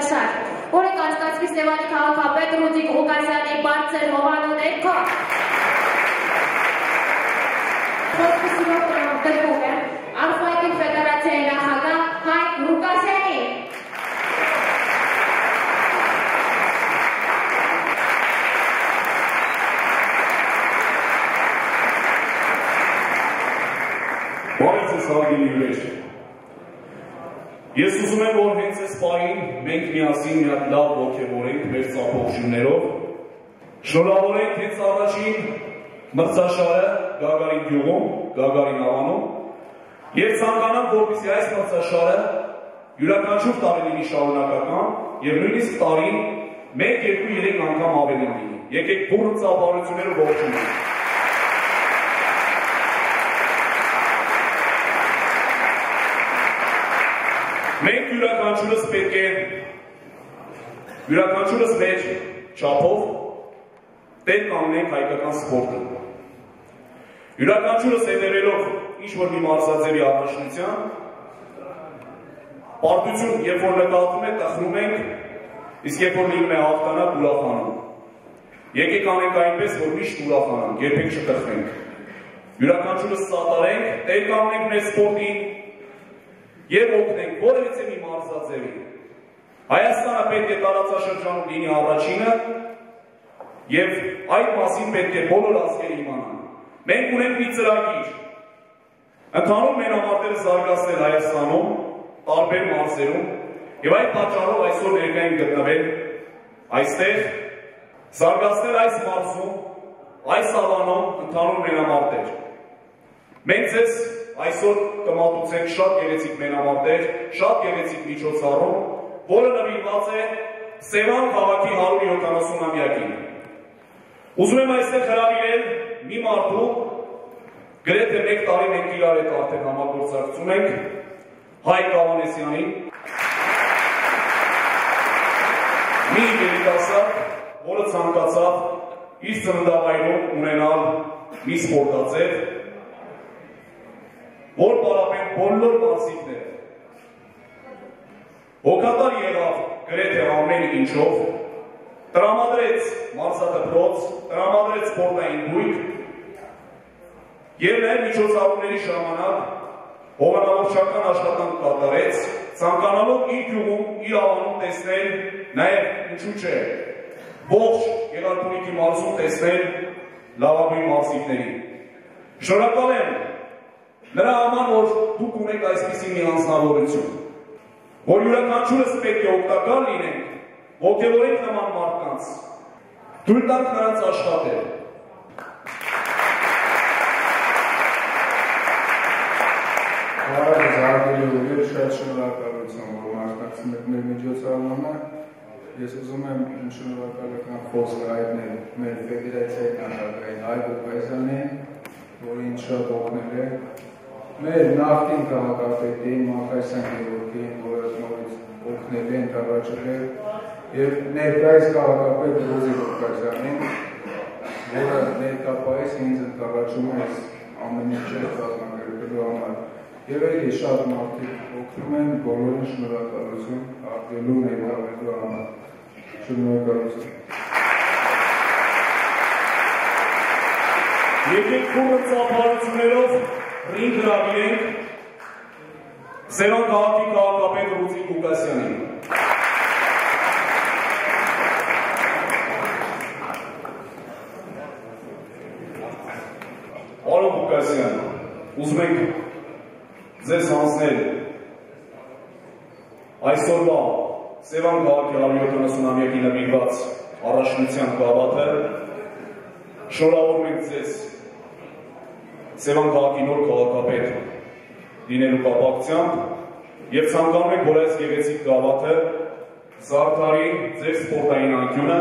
հաղորդաշար, որը կայացվի Սևանի քաղաքապետ Ռուդիկ Ղուկասյանի բարձր հովանու ներքո։ Խոսքսիրով տրվում է Արխայտիկ ֆեդերացիայի նախագահ Հայկ Ղուկասյանի։ Բարև ձեզ հարգելի հյուրեր։ Ես ուզում եմ, որ հենց այս պահին մենք միասին մի հատ լավ ոգևորենք մեր ծափողջուններով, շնորհավորենք հենց առաջին մրցաշարը Գագարին գյուղում, Գագարին ավանում, եւ ցանկանանք, որպեսզի այս մրցաշարը յուրաքանչյուր տարի լինի շարունակական եւ նույնիսկ տարին 1, 2, 3 անգամ ավելի լինի։ Եկեք բուռն ծափարությունները ողջունենք։ Մենք յուրաքանչյուրս պետք է յուրաքանչյուրս մեր չափով տեր կանգնենք հայկական սպորտին։ Յուրաքանչյուրս հետևելով ինչ-որ մի մարզաձևի առաջնության, պարտություն, երբ որ նկատվում է, տխրում ենք, իսկ երբ որ լինում է հաղթանակ, ուրախանում։ Եկեք անենք այնպես, որ միշտ ուրախանանք, երբեք չտխրենք։ Յուրաքանչյուրս սատարենք, տեր կանգնենք մեր սպորտին և օգնենք որևիցե մի մարզաձևի։ Հայաստանը պետք է տարածաշրջանում լինի առաջինը և այդ մասին պետք է բոլոր ազգերը իմանան։ Մենք ունենք մի ծրագիր, ընդհանուր մենամարտերը զարգացնել Հայաստանում, տարբեր մարզերում և այդ պատճառով այսօր ներկա ենք գտնվել այստեղ, զարգացնել այս մարզում, այս ավանում ընդհանուր մենամարտեր։ Մենք ձեզ այսօր կմատուցենք շատ գեղեցիկ մենամարտեր, շատ գեղեցիկ միջոցառում, որը նվիրված է Սևան քաղաքի 170-ամյակին։ Ուզում եմ այստեղ հրավիրել մի մարդու, գրեթե 1 տարի մենք իրար հետ արդեն համագործակցում ենք, Հայկ Ավանեսյանին, մի երիտասարդ, որը ցանկացավ իր ծննդավայրում ունենալ մի սպորտաձև, որ պարապեն բոլոր մարզիկները։ Հոգատար եղավ գրեթե ամեն ինչով, տրամադրեց մարզադպրոց, տրամադրեց սպորտային բույք և նաև միջոցառումների ժամանակ հովանավորչական աշխատանք կատարեց, ցանկանալով իր գյուղում, իր ավանում տեսնել նաև ինչու չէ, ողջ Գեղարքունիքի մարզում տեսնել լավագույն մարզիկներին։ Շնորհակալ եմ նրա համար, որ դուք ունեք այսպիսի մի անձնավորություն, որ յուրաքանչյուրս պետք է օգտակար լինենք, ոգևորենք նման մարդկանց, թույլ տանք նրանց աշխատել։ Բարև հարգելի հյուրեր, շատ շնորհակալություն, որ մասնակցում եք մեր միջոցառմանը։ Ես ուզում եմ շնորհակալական խոսք հայտնել մեր ֆեդերացիայի նախագահին Հայկ Ղուկասյանին, որ ինձ շատ օգնել է, մեր նախկին քաղաքապետին Մակասյան Գևորգին, որը նորից օգնել է, ընդառաջել է, և ներկայիս քաղաքապետ Ռուդիկ Ղուկասյանին, որը ներկայիս ինձ ընդառաջում է ամեն ինչը կազմակերպելու համար։ Եվ էլի շատ մարդիկ օգնում են, բոլորին շնորհակալություն արգելու ներկայելու համար։ Շնորհակալություն։ Եկեք բուռն ծափարություններով ռինգ հրավիրենք Սևան քաղաքի քաղաքապետ Ռուդիկ Ղուկասյանին։ Պարոն Ղուկասյան, ուզում ենք ձեզ հանձնել այսօրվա Սևան քաղաքի 170-ամյակի նվիրված առաջնության գավաթը, շնորհավորում ենք ձեզ Սևան քաղաքի նոր քաղաքապետ լինելու կապակցությամբ և ցանկանում ենք, որ այս գեղեցիկ գավաթը զարդարի ձեր սպորտային անկյունը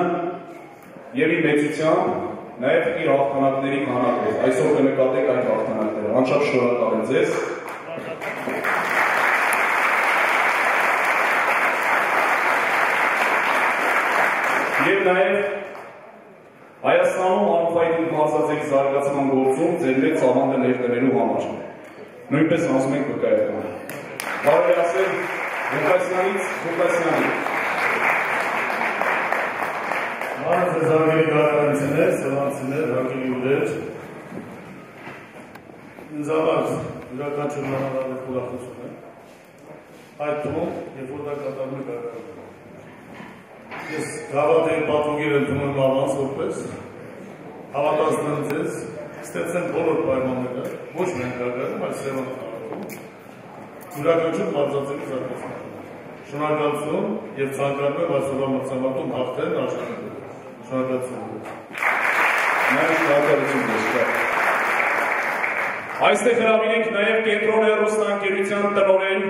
և իր մեծությամբ նաև իր հաղթանակների քանակով։ Այսօր կնկատեք այդ հաղթանակները։ Անչափ շնորհակալ եմ ձեզ։ Եվ նաև Հայաստանում անֆայտիկ մարզաձևի զարգացման գործում ձեր մեծ ծավալը ներդնելու համար։ Նույնպես հանձնում ենք վկայական։ Բարի ասել Ղուկասյանից Ղուկասյանին։ Սևանի գարականություններ, սևանցիներ, հակելի ուրեր, ինձ համար յուրաքանչյուր մանավանդ ուրախություն է, այդ թվում, երբ որ դա կատարում է գարականություն։ Ես գավաթեի պատվոգիր ընդունում ավանց որպես, հավատացնում ձեզ, ստեղծեմ բոլոր պայմանները, ոչ միայն գարականում, այլ Սևան քաղաքում, յուրաքանչյուր մարզաձևի զարգացման։ Շնորհակալություն եւ ցանկանում եմ այսօրվա մրցանակում հաղթել աշխատել։ Շնորհակալություն։ Մենք շնորհակալություն դժվար։ Այստեղ հրավիրենք ենք նաև կենտրոն հեռուստաընկերության տնօրեն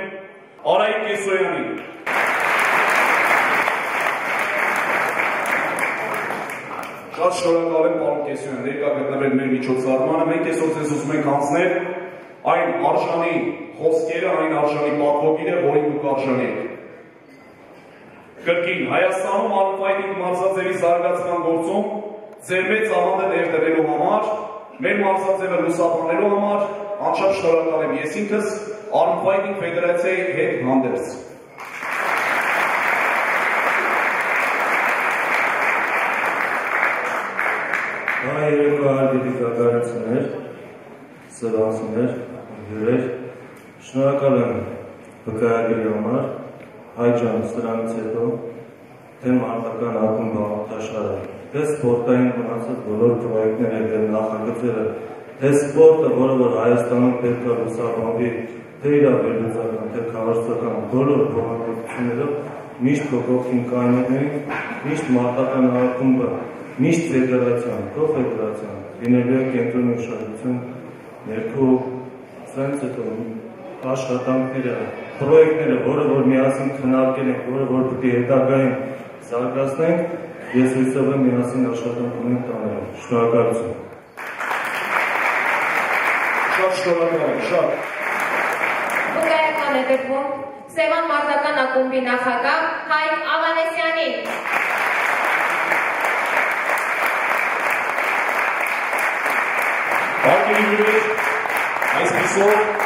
Արայիկ Կեսոյանին։ Շատ շնորհակալ եմ պարոն Կեսոյան, ներկա գտնվել մեր միջոցառմանը։ Մենք այսօր ձեզ ուզում ենք հանձնել այն արժանի խոսքերը, այն արժանի պատվոգիրը, որին դուք արժանի եք։ Կրկին, Հայաստանում անֆայտինգ մարզաձևի զարգացման գործում ձեր մեծ ավանդը ներդրելու համար, մեր մարզաձևը լուսաբանելու համար, անչափ շնորհակալ եմ ես ինքս Armfighting Ֆեդերացիայի հետ հանդերձ։ Երեկո հարգելի կատարություններ, սևանցիներ, հյուրեր, շնորհակալ եմ վկայագրի համար, Հայ ջան, սրանից հետո թե մարտական ակումբ հաղորդաշարը, թե սպորտային մնացած բոլոր պրոյեկտները, թե նախագծերը, թե սպորտը, որը որ Հայաստանում պետք է լուսաբանվի, թե իրավաբանական, թե քաղաքական, բոլոր փոխհատուցություններով միշտ կողքին կանենք, միշտ մարտական ակումբը, միշտ ֆեդերացիան, կոֆեդերացիան, լինելու է կենտրոնի ուշադրություն ներքո սենց հետո աշխատանքները, պրոյեկտները, որը որ միասին քննարկել ենք, որը որ պետք է հետագայում զարգացնենք, ես հույսով եմ միասին աշխատանք ունենք տանել։ Շնորհակալություն։ Շատ շնորհակալ եմ, շատ։ Վկայական է տրվում Սևան մարզական ակումբի նախագահ Հայկ Ավանեսյանին։ Հարգելի հյուրեր, այսպիսով